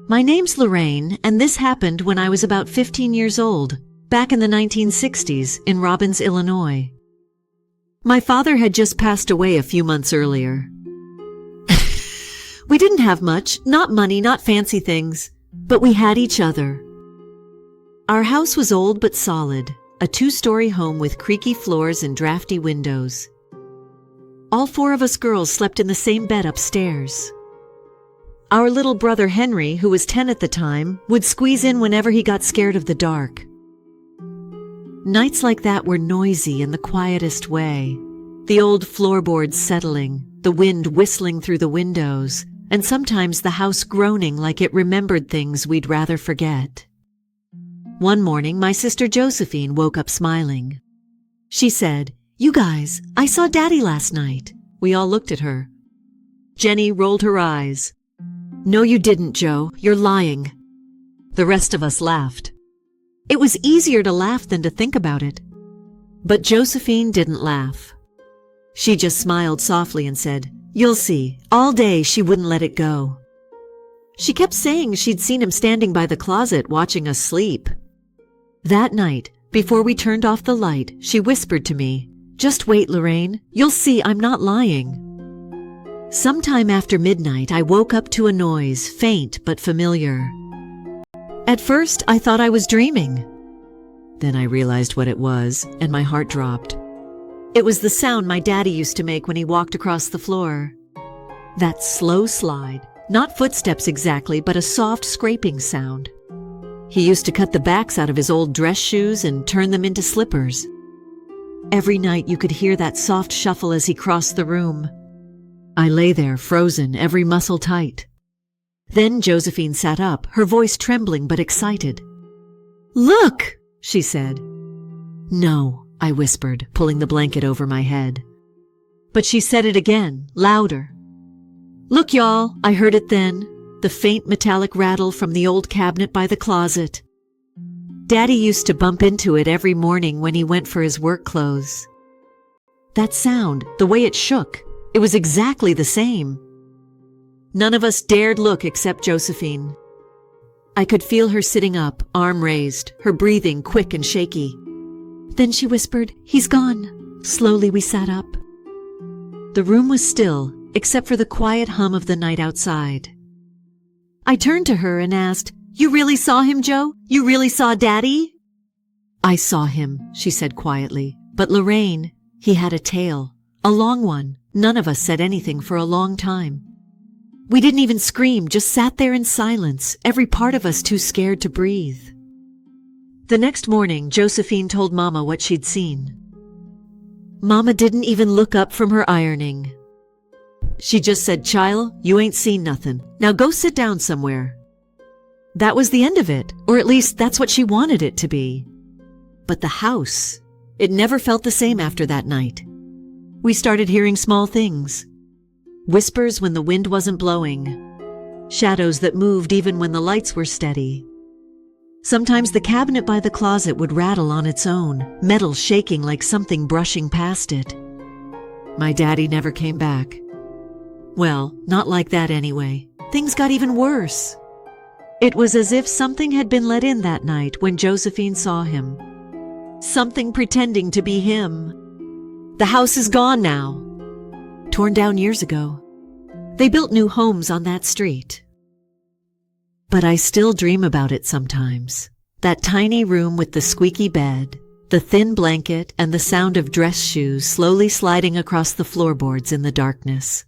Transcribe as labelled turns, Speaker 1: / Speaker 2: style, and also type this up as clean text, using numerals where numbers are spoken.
Speaker 1: My name's Lorraine, and this happened when I was about 15 years old, back in the 1960s in Robbins, Illinois. My father had just passed away a few months earlier. We didn't have much, not money, not fancy things, but we had each other. Our house was old but solid, a 2-story home with creaky floors and drafty windows. All 4 of us girls slept in the same bed upstairs. Our little brother Henry, who was 10 at the time, would squeeze in whenever he got scared of the dark. Nights like that were noisy in the quietest way. The old floorboards settling, the wind whistling through the windows, and sometimes the house groaning like it remembered things we'd rather forget. One morning, my sister Josephine woke up smiling. She said, "You guys, I saw Daddy last night." We all looked at her. Jenny rolled her eyes. "No, you didn't, Joe. You're lying." The rest of us laughed. It was easier to laugh than to think about it. But Josephine didn't laugh. She just smiled softly and said, "You'll see." All day she wouldn't let it go. She kept saying she'd seen him standing by the closet watching us sleep. That night, before we turned off the light, she whispered to me, "Just wait, Lorraine. You'll see I'm not lying." Sometime after midnight, I woke up to a noise, faint but familiar. At first, I thought I was dreaming. Then I realized what it was, and my heart dropped. It was the sound my daddy used to make when he walked across the floor. That slow slide, not footsteps exactly, but a soft scraping sound. He used to cut the backs out of his old dress shoes and turn them into slippers. Every night you could hear that soft shuffle as he crossed the room. I lay there, frozen, every muscle tight. Then Josephine sat up, her voice trembling but excited. "Look!" she said. "No," I whispered, pulling the blanket over my head. But she said it again, louder. "Look, y'all," I heard it then, the faint metallic rattle from the old cabinet by the closet. Daddy used to bump into it every morning when he went for his work clothes. That sound, the way it shook, it was exactly the same. None of us dared look except Josephine. I could feel her sitting up, arm raised, her breathing quick and shaky. Then she whispered, "He's gone." Slowly we sat up. The room was still, except for the quiet hum of the night outside. I turned to her and asked, "You really saw him, Joe? You really saw Daddy?" "I saw him," she said quietly. "But Lorraine, he had a tail. A long one. None of us said anything for a long time. We didn't even scream, just sat there in silence, every part of us too scared to breathe." The next morning, Josephine told Mama what she'd seen. Mama didn't even look up from her ironing. She just said, "Child, you ain't seen nothing. Now go sit down somewhere." That was the end of it, or at least that's what she wanted it to be. But the house, it never felt the same after that night. We started hearing small things. Whispers when the wind wasn't blowing. Shadows that moved even when the lights were steady. Sometimes the cabinet by the closet would rattle on its own, metal shaking like something brushing past it. My daddy never came back. Well, not like that anyway. Things got even worse. It was as if something had been let in that night when Josephine saw him. Something pretending to be him. The house is gone now. Torn down years ago. They built new homes on that street. But I still dream about it sometimes. That tiny room with the squeaky bed, the thin blanket, and the sound of dress shoes slowly sliding across the floorboards in the darkness.